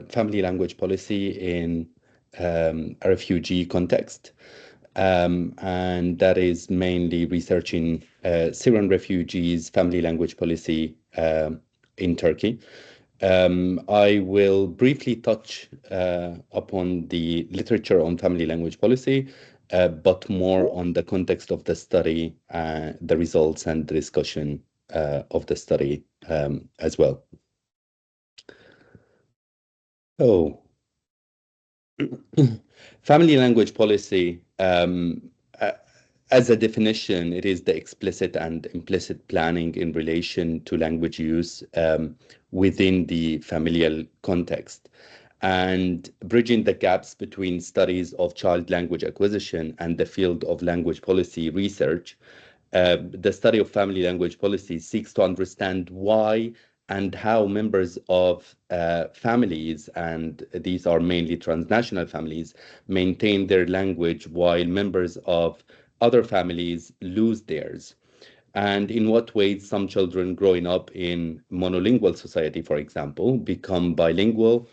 family language policy in a refugee context. And that is mainly researching Syrian refugees' family language policy in Turkey. I will briefly touch upon the literature on family language policy, but more on the context of the study, the results, and the discussion of the study as well. Oh, family language policy, uh, as a definition, it is the explicit and implicit planning in relation to language use within the familial context, and bridging the gaps between studies of child language acquisition and the field of language policy research. The study of family language policy seeks to understand why and how members of families, and these are mainly transnational families, maintain their language while members of other families lose theirs. And in what ways some children growing up in monolingual society, for example, become bilingual,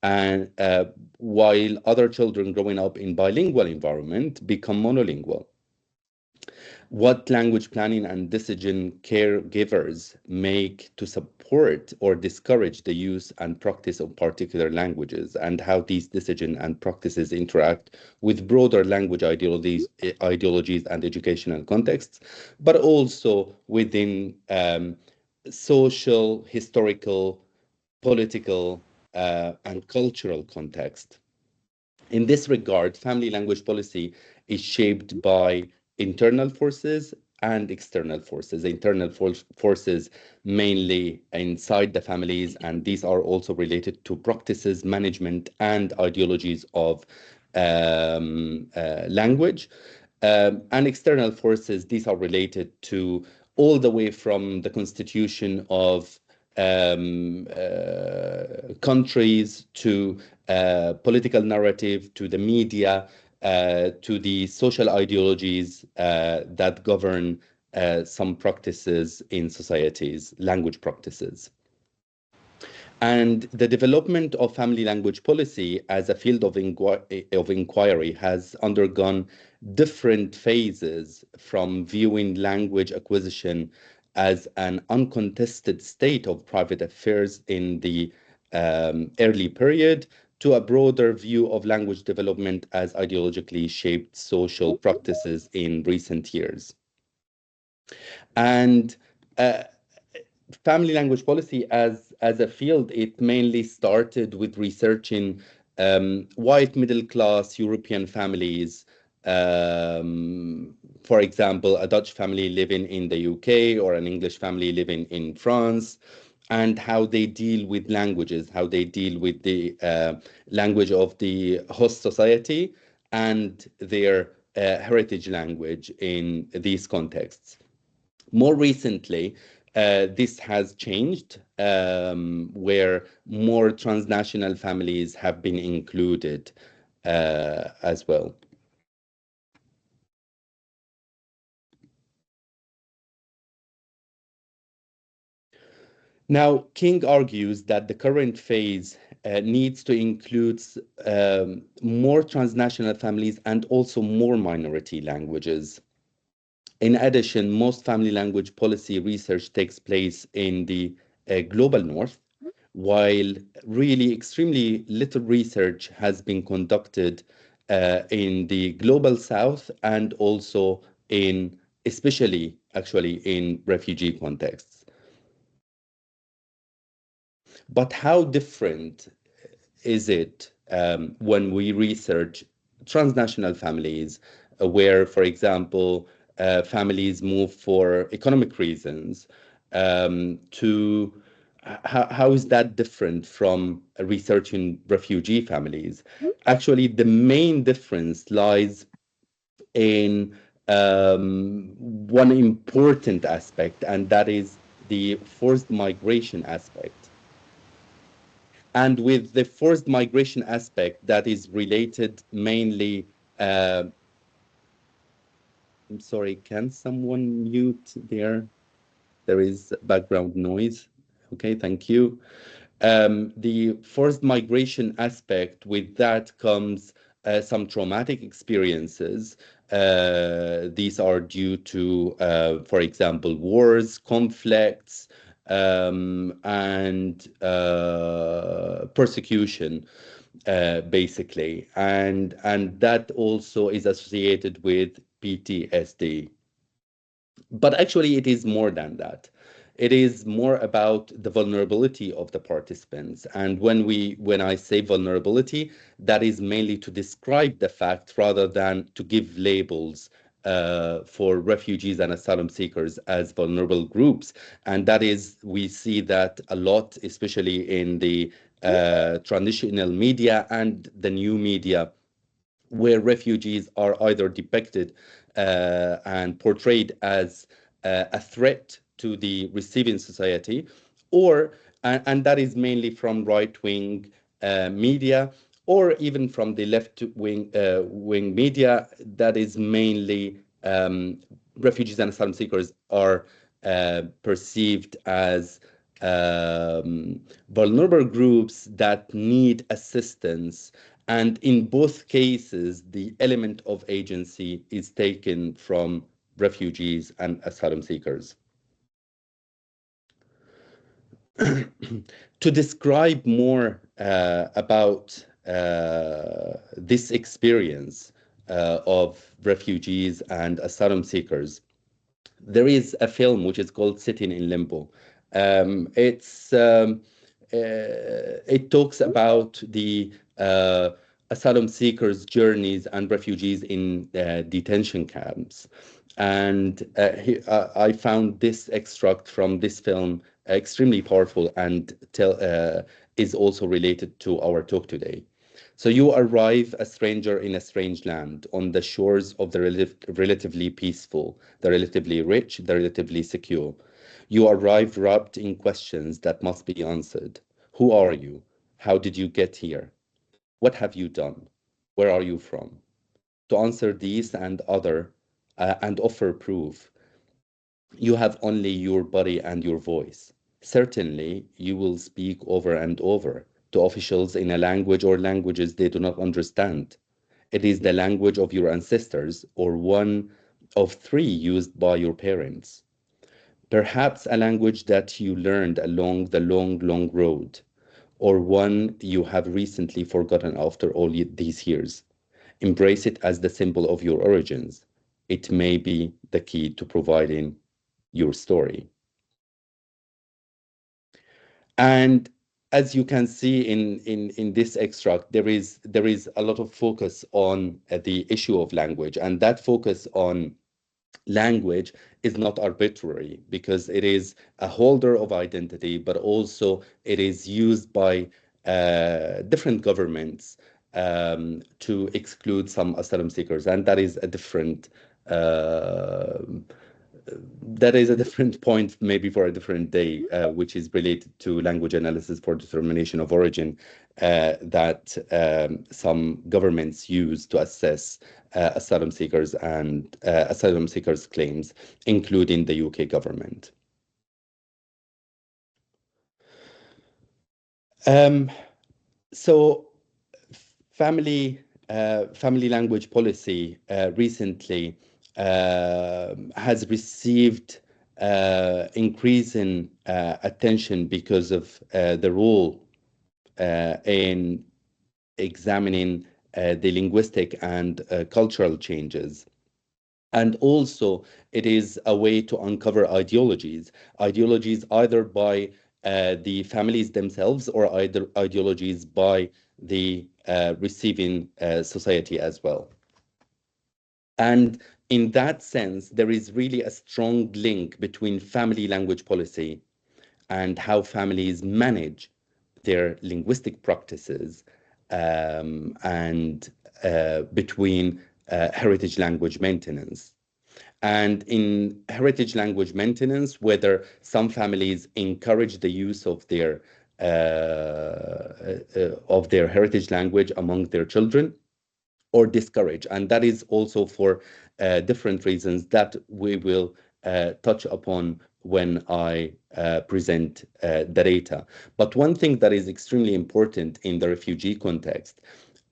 and while other children growing up in bilingual environment become monolingual. What language planning and decision caregivers make to support or discourage the use and practice of particular languages, and how these decisions and practices interact with broader language ideologies and educational contexts, but also within social, historical, political, and cultural context. In this regard, family language policy is shaped by internal forces and external forces. Forces mainly inside the families, and these are also related to practices, management, and ideologies of language. And external forces, these are related to all the way from the constitution of countries to political narrative, to the media, to the social ideologies that govern some practices in societies, language practices. And the development of family language policy as a field of inquiry has undergone different phases, from viewing language acquisition as an uncontested state of private affairs in the early period, to a broader view of language development as ideologically shaped social practices in recent years. And uh, family language policy as a field, it mainly started with researching white middle class European families. For example, a Dutch family living in the UK or an English family living in France, and how they deal with languages, how they deal with the language of the host society and their heritage language in these contexts. More recently, this has changed, where more transnational families have been included as well. Now, King argues that the current phase needs to include more transnational families and also more minority languages. In addition, most family language policy research takes place in the global north, while really extremely little research has been conducted in the global south, and also in, especially actually in refugee contexts. But how different is it when we research transnational families, where, for example, families move for economic reasons, to how is that different from researching refugee families? Actually, the main difference lies in one important aspect, and that is the forced migration aspect. And with the forced migration aspect, that is related mainly, I'm sorry, can someone mute there? There is background noise. Okay, thank you. The forced migration aspect, with that comes some traumatic experiences. These are due to, for example, wars, conflicts, and persecution, basically, and that also is associated with PTSD. But actually, it is more than that. It is more about the vulnerability of the participants. And when I say vulnerability, that is mainly to describe the fact rather than to give labels for refugees and asylum seekers as vulnerable groups. And that is, we see that a lot, especially in the traditional media and the new media, where refugees are either depicted and portrayed as a threat to the receiving society, or and that is mainly from right-wing media, or even from the left-wing media. That is mainly refugees and asylum seekers are perceived as vulnerable groups that need assistance, and in both cases, the element of agency is taken from refugees and asylum seekers. To describe more about this experience of refugees and asylum seekers, there is a film which is called Sitting in Limbo. It's it talks about the asylum seekers' journeys and refugees in detention camps. And I found this extract from this film extremely powerful and is also related to our talk today. So you arrive a stranger in a strange land on the shores of the relatively peaceful, the relatively rich, the relatively secure. You arrive wrapped in questions that must be answered. Who are you? How did you get here? What have you done? Where are you from? To answer these and other and offer proof, you have only your body and your voice. Certainly, you will speak over and over to officials in a language or languages they do not understand. It is the language of your ancestors or one of three used by your parents. Perhaps a language that you learned along the long, long road, or one you have recently forgotten after all these years. Embrace it as the symbol of your origins. It may be the key to providing your story. And as you can see in this extract, there is a lot of focus on the issue of language, and that focus on language is not arbitrary because it is a holder of identity, but also it is used by different governments to exclude some asylum seekers, and uh, that is a different point, maybe for a different day, which is related to language analysis for determination of origin that some governments use to assess asylum seekers and asylum seekers' claims, including the UK government. Um, so, family language policy recently has received increasing attention because of the role in examining the linguistic and cultural changes. And also, it is a way to uncover ideologies either by the families themselves or either ideologies by the receiving society as well. And in that sense, there is really a strong link between family language policy and how families manage their linguistic practices, and between heritage language maintenance. And in heritage language maintenance, whether some families encourage the use of their heritage language among their children, or discourage. And that is also for different reasons that we will touch upon when I present the data. But one thing that is extremely important in the refugee context,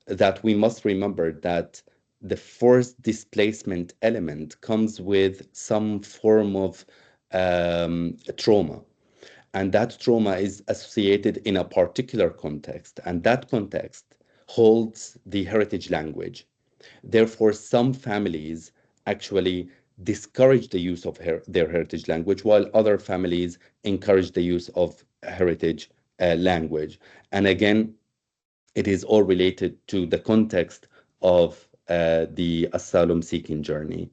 that we must remember that the forced displacement element comes with some form of trauma. And that trauma is associated in a particular context, and that context holds the heritage language. Therefore, some families actually discourage the use of their heritage language, while other families encourage the use of heritage language. And again, it is all related to the context of the asylum seeking journey.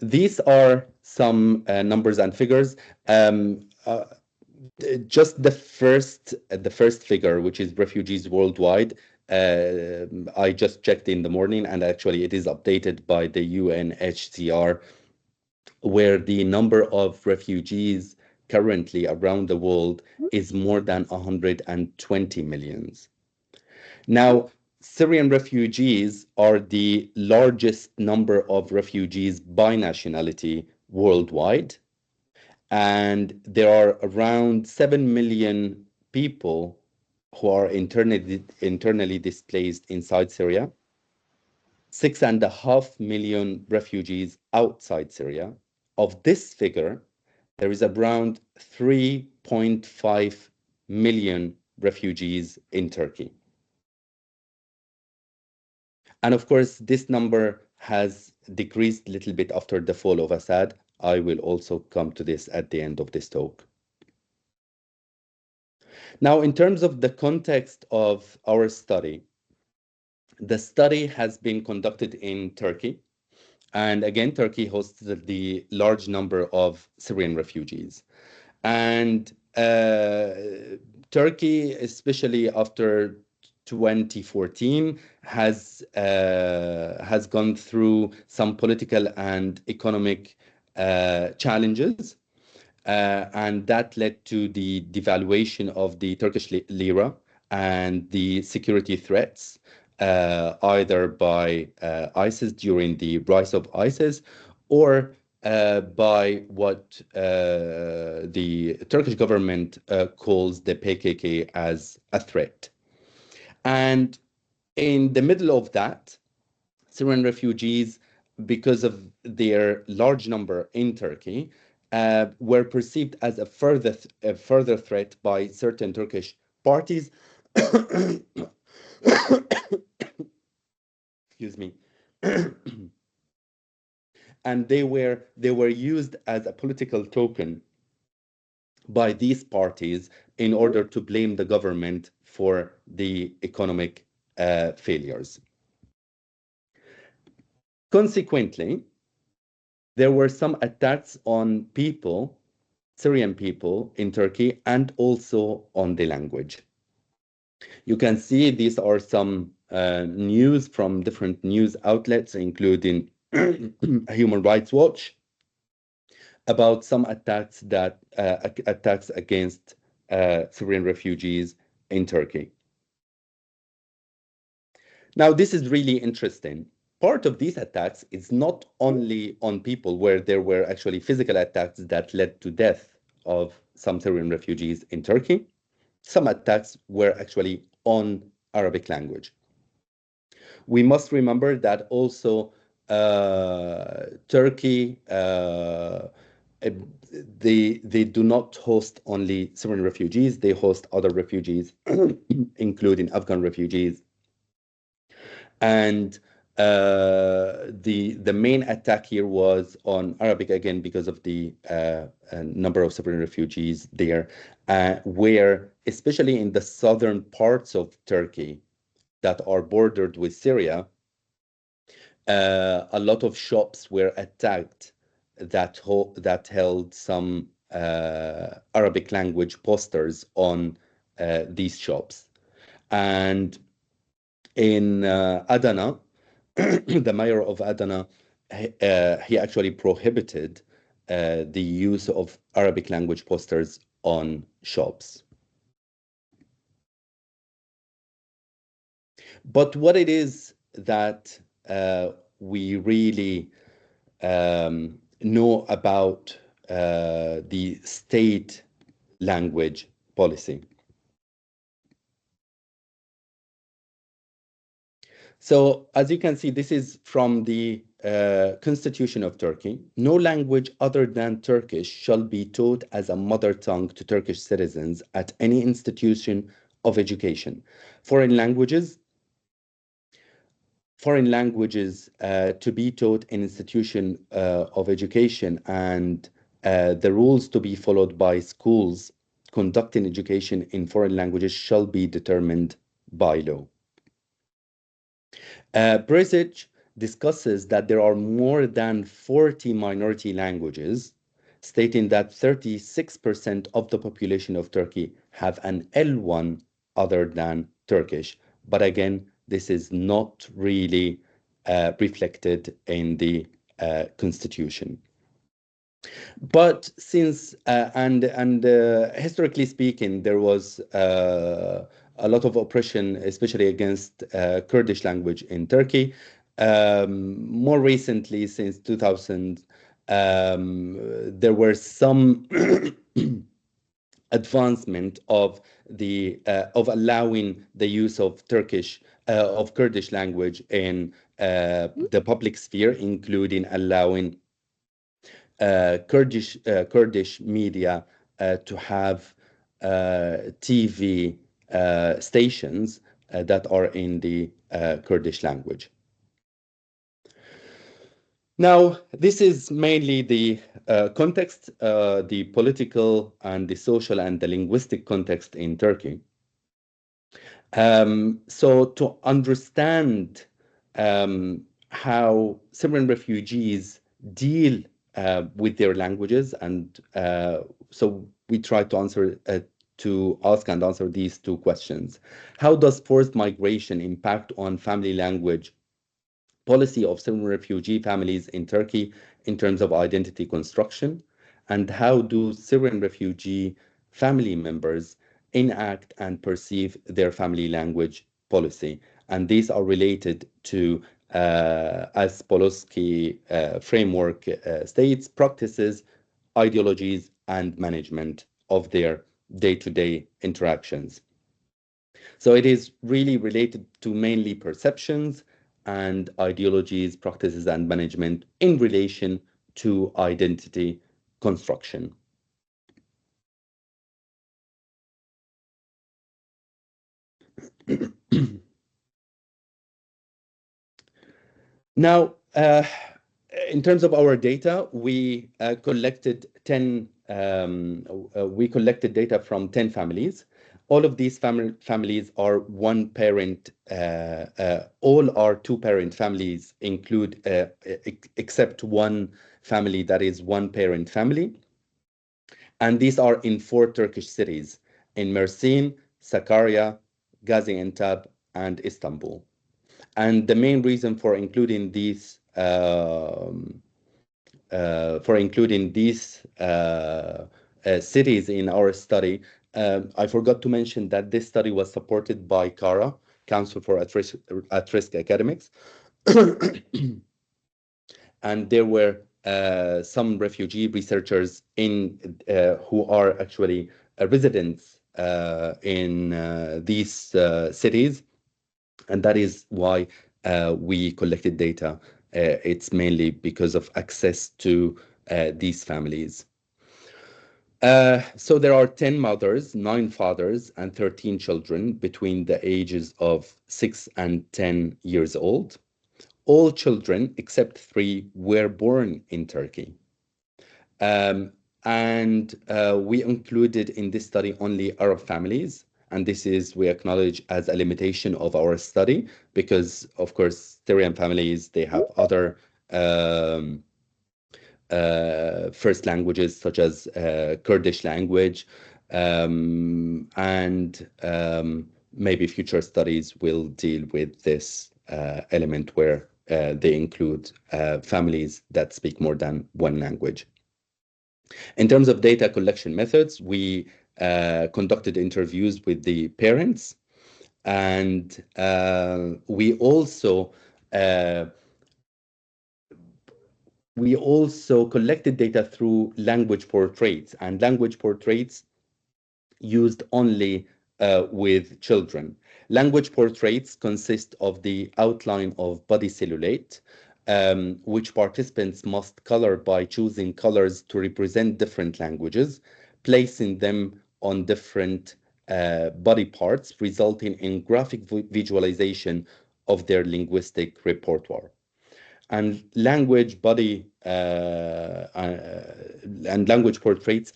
These are some numbers and figures. Um, uh, just the first figure, which is refugees worldwide. I just checked in the morning, and actually it is updated by the UNHCR, where the number of refugees currently around the world is more than 120 millions. Now, Syrian refugees are the largest number of refugees by nationality worldwide, and there are around 7 million people who are internally displaced inside Syria, 6.5 million refugees outside Syria. Of this figure, there is around 3.5 million refugees in Turkey. And of course, this number has decreased a little bit after the fall of Assad. I will also come to this at the end of this talk. Now, in terms of the context of our study, the study has been conducted in Turkey. And again, Turkey hosts the large number of Syrian refugees. And Turkey, especially after 2014, has gone through some political and economic challenges, and that led to the devaluation of the Turkish lira and the security threats, either by ISIS during the rise of ISIS, or by what the Turkish government calls the PKK as a threat. And in the middle of that, Syrian refugees, because of their large number in Turkey, were perceived as a further threat by certain Turkish parties. Excuse me. And they were used as a political token by these parties in order to blame the government for the economic failures. Consequently, there were some attacks on people, Syrian people in Turkey, and also on the language. You can see these are some news from different news outlets, including Human Rights Watch, about some attacks against Syrian refugees in Turkey. Now, this is really interesting. Part of these attacks is not only on people, where there were actually physical attacks that led to death of some Syrian refugees in Turkey. Some attacks were actually on Arabic language. We must remember that also Turkey, they do not host only Syrian refugees, they host other refugees, including Afghan refugees. And the main attack here was on Arabic, again, because of the number of Syrian refugees there, where, especially in the southern parts of Turkey that are bordered with Syria, a lot of shops were attacked that held some Arabic language posters on these shops. And in Adana, the mayor of Adana, he actually prohibited the use of Arabic language posters on shops. But what it is that we really know about the state language policy. So as you can see, this is from the Constitution of Turkey. No language other than Turkish shall be taught as a mother tongue to Turkish citizens at any institution of education. Foreign languages, to be taught in institution of education, and the rules to be followed by schools conducting education in foreign languages shall be determined by law. Brisic discusses that there are more than 40 minority languages, stating that 36% of the population of Turkey have an L1 other than Turkish. But again, this is not really reflected in the constitution. But since historically speaking, there was a lot of oppression, especially against Kurdish language in Turkey. More recently, since 2000, there were some advancement of the of allowing the use of Kurdish language in the public sphere, including allowing Kurdish media to have TV stations that are in the Kurdish language. Now, this is mainly the context, the political and the social and the linguistic context in Turkey. So to understand how Syrian refugees deal with their languages, and so we try to ask and answer these two questions. How does forced migration impact on family language policy of Syrian refugee families in Turkey in terms of identity construction? And how do Syrian refugee family members enact and perceive their family language policy? And these are related to, as Polosky framework states, practices, ideologies, and management of their day-to-day interactions. So it is really related to mainly perceptions and ideologies, practices, and management in relation to identity construction. Now, in terms of our data, we collected data from 10 families. All of these families are one parent, all are two-parent families, except one family that is one parent family. And these are in 4 Turkish cities, in Mersin, Sakarya, Gaziantep, and Istanbul. And the main reason for including these cities in our study, I forgot to mention that this study was supported by CARA, Council for At-Risk Academics. And there were some refugee researchers who are actually residents in these cities. And that is why we collected data. It's mainly because of access to these families. So there are 10 mothers, 9 fathers, and 13 children between the ages of 6 and 10 years old. All children, except 3, were born in Turkey. And we included in this study only Arab families. And this is, we acknowledge, as a limitation of our study, because, of course, Syrian families, they have other first languages, such as Kurdish language, and maybe future studies will deal with this element where they include families that speak more than one language. In terms of data collection methods, we conducted interviews with the parents, and we also We also collected data through language portraits, and language portraits used only with children. Language portraits consist of the outline of body silhouette, which participants must color by choosing colors to represent different languages, placing them on different body parts, resulting in graphic visualization of their linguistic repertoire. And language portraits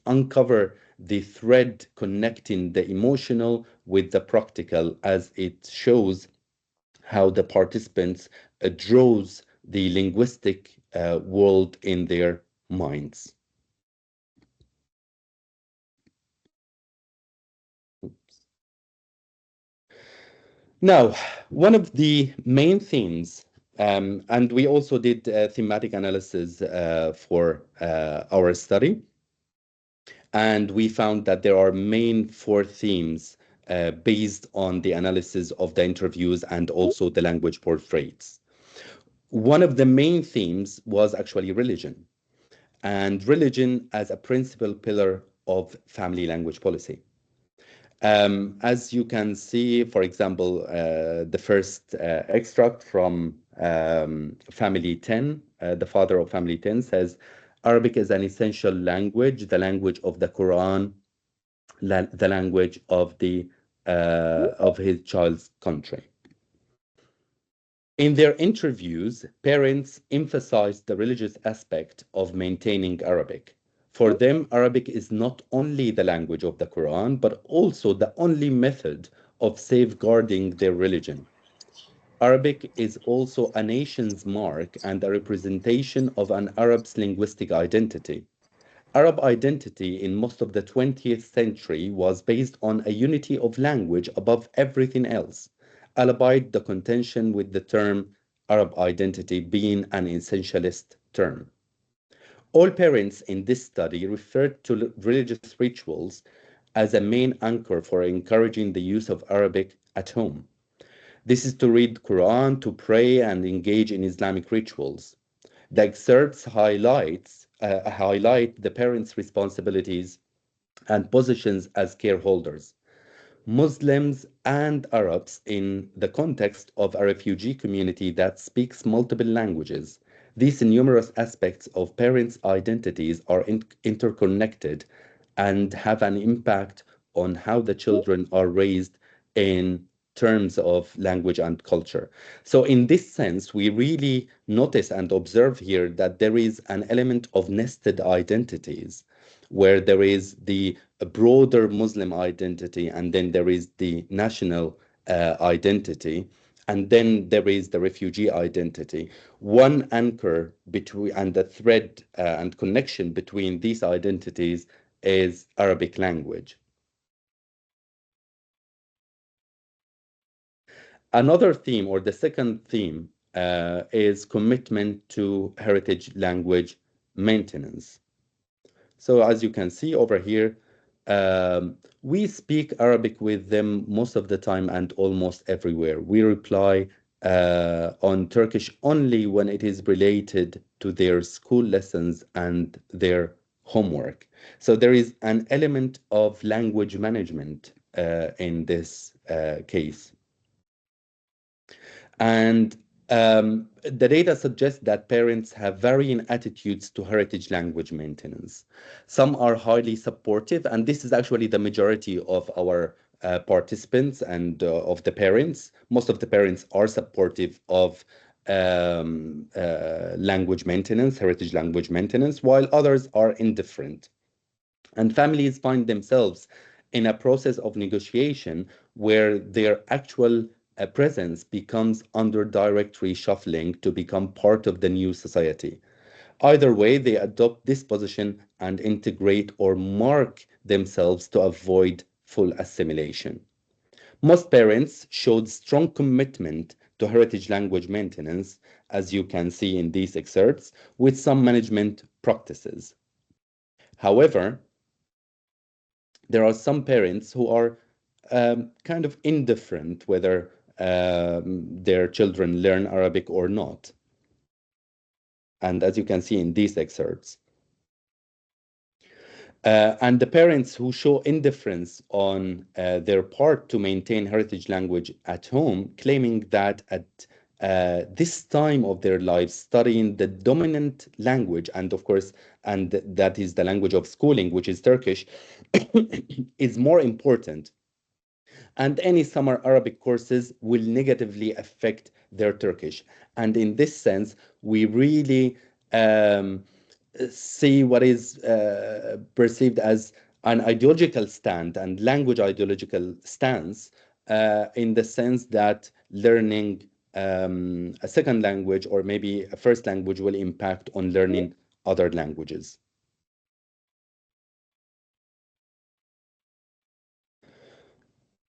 uncover the thread connecting the emotional with the practical, as it shows how the participants draws the linguistic world in their minds. Now, one of the main themes, and we also did thematic analysis for our study, and we found that there are main four themes based on the analysis of the interviews and also the language portraits. One of the main themes was actually religion, and religion as a principal pillar of family language policy. As you can see, for example, the first extract from Family 10, the father of Family 10 says, Arabic is an essential language, the language of the Quran, the language of his child's country. In their interviews, parents emphasized the religious aspect of maintaining Arabic. For them, Arabic is not only the language of the Quran, but also the only method of safeguarding their religion. Arabic is also a nation's mark and a representation of an Arab's linguistic identity. Arab identity in most of the 20th century was based on a unity of language above everything else, albeit the contention with the term Arab identity being an essentialist term. All parents in this study referred to religious rituals as a main anchor for encouraging the use of Arabic at home. This is to read Quran, to pray, and engage in Islamic rituals. The excerpts highlight the parents' responsibilities and positions as careholders. Muslims and Arabs in the context of a refugee community that speaks multiple languages. These numerous aspects of parents' identities are interconnected and have an impact on how the children are raised in terms of language and culture. So in this sense, we really notice and observe here that there is an element of nested identities where there is the broader Muslim identity, and then there is the national identity, and then there is the refugee identity. One anchor between and the thread and connection between these identities is Arabic language. Another theme, or the second theme, is commitment to heritage language maintenance. So as you can see over here, we speak Arabic with them most of the time and almost everywhere. We reply on Turkish only when it is related to their school lessons and their homework. So there is an element of language management in this case. And the data suggests that parents have varying attitudes to heritage language maintenance. Some are highly supportive, and this is actually the majority of our participants and of the parents. Most of the parents are supportive of language maintenance, heritage language maintenance, while others are indifferent. And families find themselves in a process of negotiation where their actual presence becomes under direct reshuffling to become part of the new society. Either way, they adopt this position and integrate or mark themselves to avoid full assimilation. Most parents showed strong commitment to heritage language maintenance, as you can see in these excerpts, with some management practices. However, there are some parents who are kind of indifferent whether their children learn Arabic or not. And as you can see in these excerpts, and the parents who show indifference on their part to maintain heritage language at home, claiming that at this time of their lives, studying the dominant language, and of course, and that is the language of schooling, which is Turkish, is more important. And any summer Arabic courses will negatively affect their Turkish. And in this sense, we really um, see what is perceived as an ideological stand and language ideological stance, in the sense that learning a second language or maybe a first language will impact on learning other languages.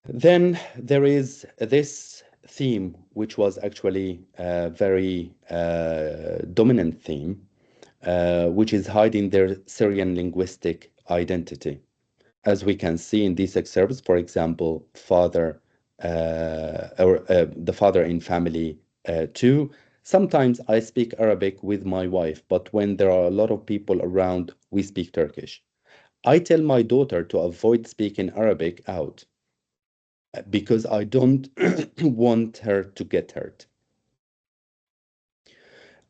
Then there is this theme, which was actually a very dominant theme, which is hiding their Syrian linguistic identity. As we can see in these excerpts, for example, the father in family two. Sometimes I speak Arabic with my wife, but when there are a lot of people around, we speak Turkish. I tell my daughter to avoid speaking Arabic out because I don't want her to get hurt.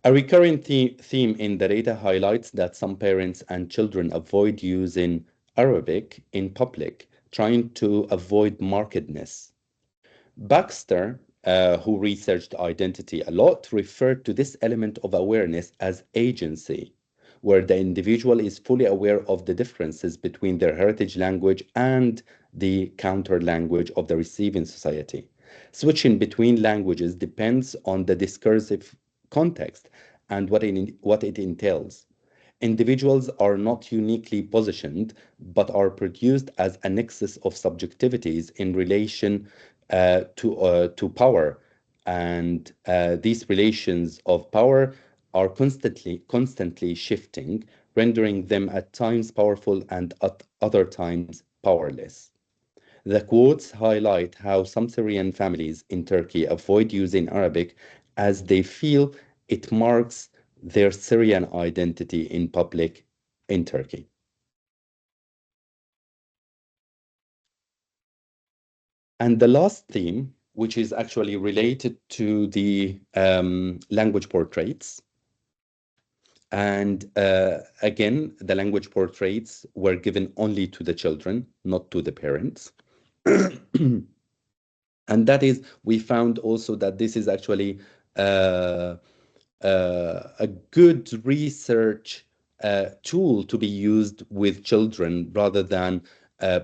A recurring theme in the data highlights that some parents and children avoid using Arabic in public, trying to avoid markedness. Baxter, who researched identity a lot, referred to this element of awareness as agency, where the individual is fully aware of the differences between their heritage language and the counter language of the receiving society. Switching between languages depends on the discursive context and what it entails. Individuals are not uniquely positioned, but are produced as a nexus of subjectivities in relation to power. And these relations of power are constantly shifting, rendering them at times powerful and at other times powerless. The quotes highlight how some Syrian families in Turkey avoid using Arabic as they feel it marks their Syrian identity in public in Turkey. And the last theme, which is actually related to the language portraits. And again, the language portraits were given only to the children, not to the parents. And that is, we found also that this is actually uh, a good research tool to be used with children rather than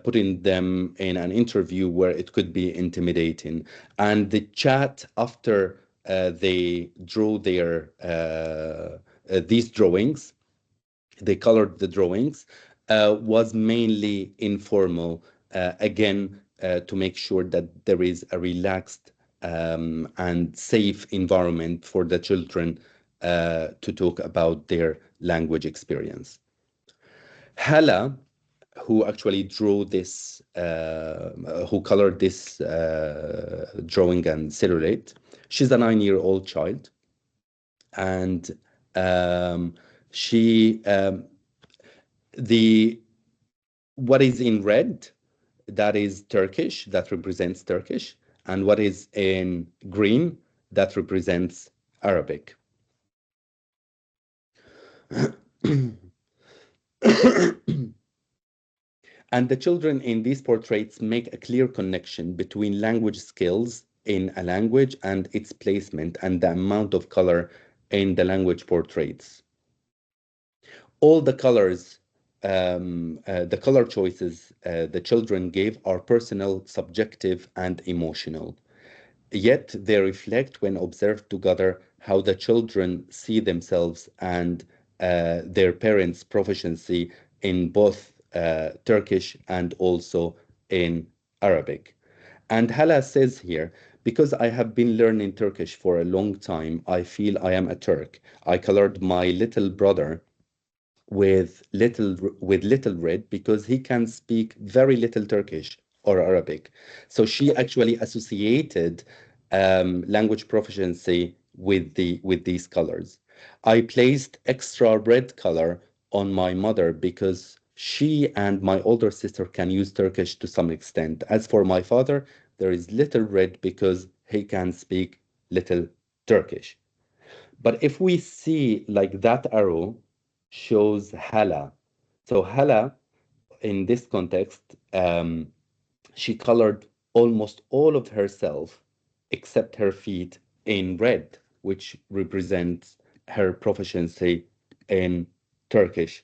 putting them in an interview where it could be intimidating. And the chat after they drew their these drawings, they colored the drawings, was mainly informal, again, to make sure that there is a relaxed and safe environment for the children to talk about their language experience. Hala, who actually drew this, who colored this drawing and cellulite, she's a 9-year-old child, and um, she the what is in red, that is Turkish, that represents Turkish, and what is in green, that represents Arabic. And the children in these portraits make a clear connection between language skills in a language and its placement and the amount of color in the language portraits. All the colors, the color choices the children gave are personal, subjective, and emotional. Yet they reflect, when observed together, how the children see themselves and their parents' proficiency in both Turkish and also in Arabic. And Hala says here, because I have been learning Turkish for a long time, I feel I am a Turk. I colored my little brother with little red because he can speak very little Turkish or Arabic. So she actually associated language proficiency with these colors. I placed extra red color on my mother because she and my older sister can use Turkish to some extent. As for my father, there is little red because he can speak little Turkish. But if we see like that arrow shows Hala. So Hala, in this context, she colored almost all of herself except her feet in red, which represents her proficiency in Turkish.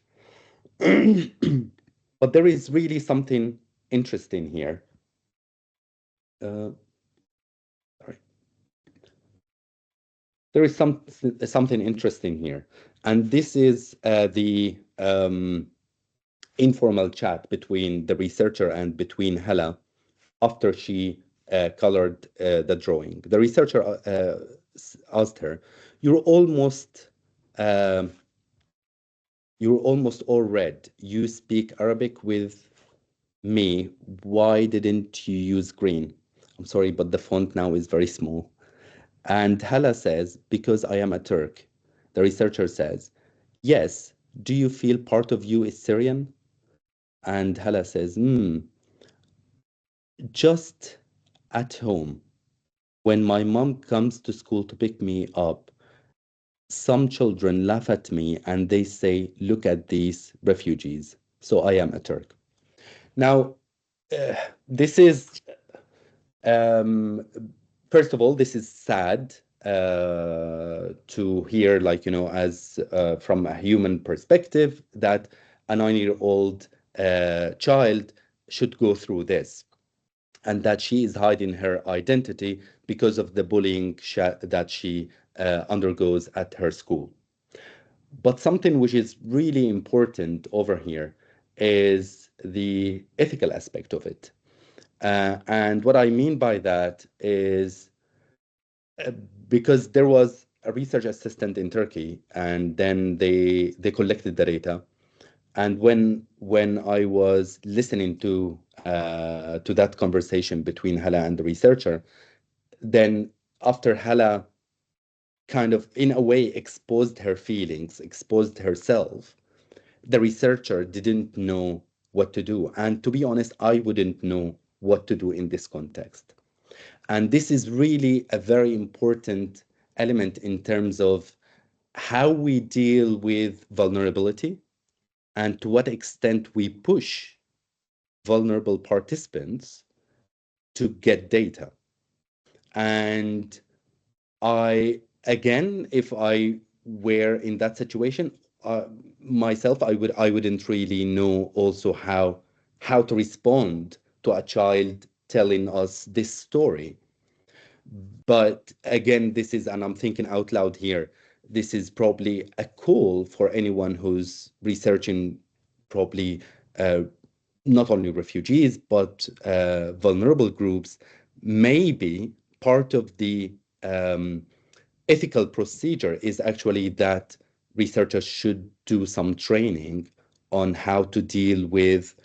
But there is really something interesting here. Uh, sorry. There is something interesting here, and this is the informal chat between the researcher and between Hela after she colored the drawing. The researcher asked her, "You're almost um, you're almost all red. You speak Arabic with me. Why didn't you use green?" I'm sorry, but the font now is very small. And Hala says, "Because I am a Turk." The researcher says, "Yes. Do you feel part of you is Syrian?" And Hala says, just at home, when my mom comes to school to pick me up, some children laugh at me and they say, 'Look at these refugees.' So I am a Turk." Now, uh, this is, um, first of all, this is sad to hear, like, as from a human perspective, that a 9-year-old child should go through this, and that she is hiding her identity because of the bullying that she undergoes at her school. But something which is really important over here is the ethical aspect of it. And what I mean by that is uh, because there was a research assistant in Turkey, and then they collected the data. And when I was listening to that conversation between Hala and the researcher, then after Hala kind of in a way exposed her feelings, exposed herself, the researcher didn't know what to do. And to be honest, I wouldn't know what to do in this context. And this is really a very important element in terms of how we deal with vulnerability and to what extent we push vulnerable participants to get data. And I, again, if I were in that situation myself, I wouldn't really know also how to respond to a child telling us this story. But again, this is, and I'm thinking out loud here, this is probably a call for anyone who's researching probably uh, not only refugees, but vulnerable groups. Maybe part of the ethical procedure is actually that researchers should do some training on how to deal with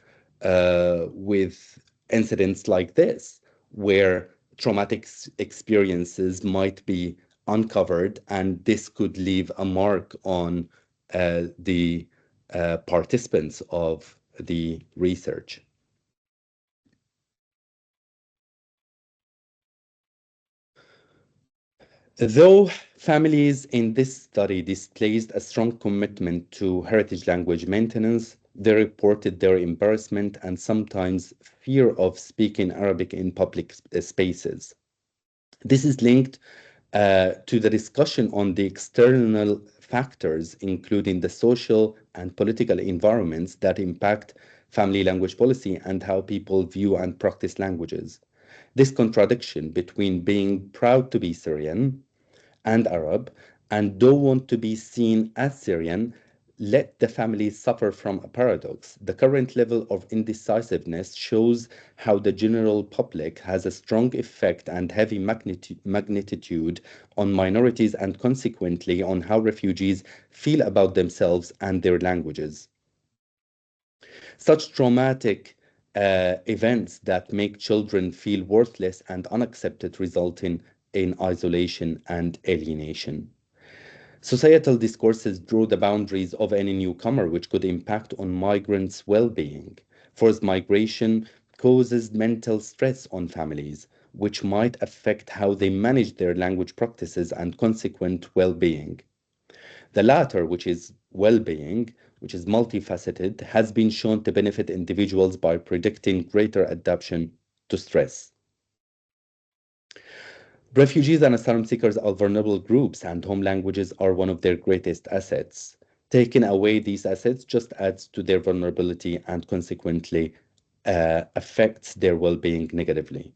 incidents like this, where traumatic experiences might be uncovered, and this could leave a mark on the participants of the research. Though families in this study displayed a strong commitment to heritage language maintenance, they reported their embarrassment and sometimes fear of speaking Arabic in public spaces. This is linked to the discussion on the external factors, including the social and political environments that impact family language policy and how people view and practice languages. This contradiction between being proud to be Syrian and Arab and don't want to be seen as Syrian let the families suffer from a paradox. The current level of indecisiveness shows how the general public has a strong effect and heavy magnitude on minorities and consequently on how refugees feel about themselves and their languages. Such traumatic events that make children feel worthless and unaccepted, resulting in isolation and alienation. Societal discourses draw the boundaries of any newcomer, which could impact on migrants' well-being. Forced migration causes mental stress on families, which might affect how they manage their language practices and consequent well-being. The latter, which is well-being, which is multifaceted, has been shown to benefit individuals by predicting greater adaptation to stress. Refugees and asylum seekers are vulnerable groups, and home languages are one of their greatest assets. Taking away these assets just adds to their vulnerability and consequently affects their well-being negatively.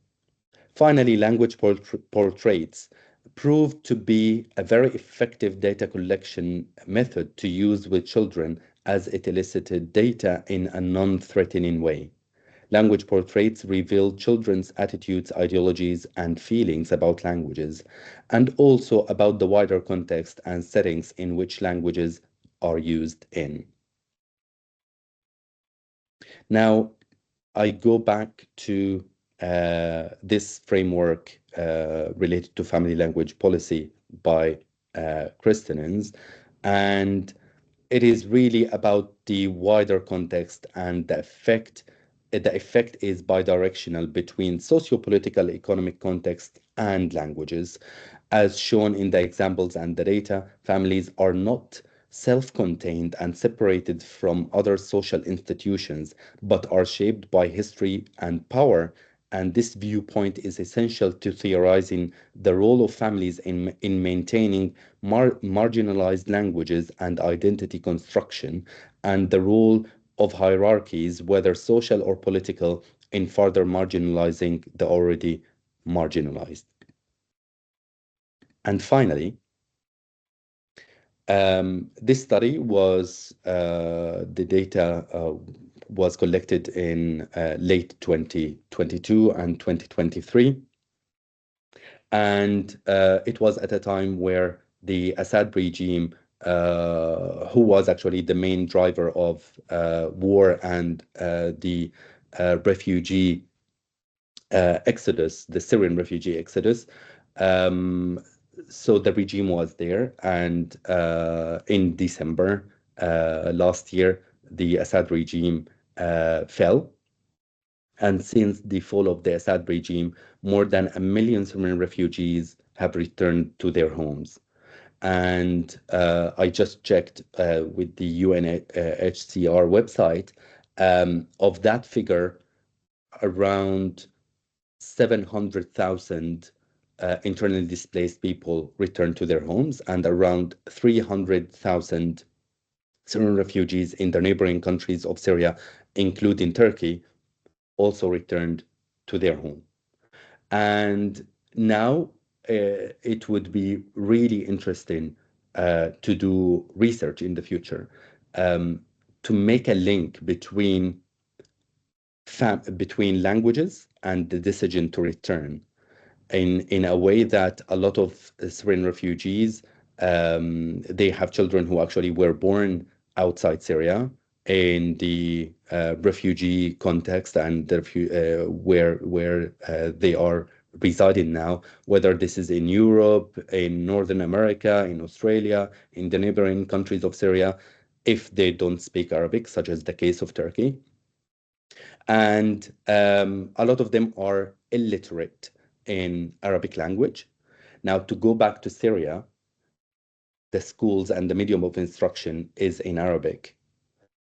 Finally, language portraits proved to be a very effective data collection method to use with children as it elicited data in a non-threatening way. Language portraits reveal children's attitudes, ideologies, and feelings about languages, and also about the wider context and settings in which languages are used in. Now, I go back to this framework related to family language policy by Christenens, and it is really about the wider context and the effect. The effect is bidirectional between socio-political, economic context and languages. As shown in the examples and the data, families are not self-contained and separated from other social institutions, but are shaped by history and power. And this viewpoint is essential to theorizing the role of families in maintaining marginalized languages and identity construction, and the role of hierarchies, whether social or political, in further marginalizing the already marginalized. And finally, this study was the data was collected in late 2022 and 2023. And it was at a time where the Assad regime, who was actually the main driver of war and the refugee exodus, the Syrian refugee exodus. Um, so the regime was there, and in December last year, the Assad regime fell. And since the fall of the Assad regime, more than 1 million Syrian refugees have returned to their homes. And I just checked with the UNHCR website. Of that figure, around 700,000 internally displaced people returned to their homes, and around 300,000 Syrian refugees in the neighboring countries of Syria, including Turkey, also returned to their home. And now it would be really interesting to do research in the future, um, to make a link between languages and the decision to return, in a way that a lot of Syrian refugees, they have children who actually were born outside Syria in the refugee context, and where they are residing now, whether this is in Europe, in Northern America, in Australia, in the neighboring countries of Syria, if they don't speak Arabic, such as the case of Turkey. And a lot of them are illiterate in Arabic language. Now, to go back to Syria, the schools and the medium of instruction is in Arabic.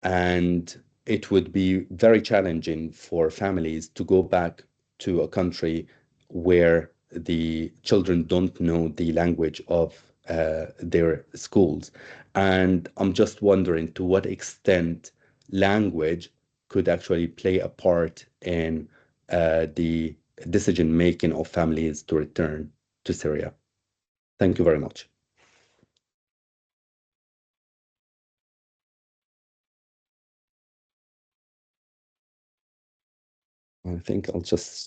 And it would be very challenging for families to go back to a country where the children don't know the language of their schools. And I'm just wondering to what extent language could actually play a part in the decision making of families to return to Syria. Thank you very much. I think I'll just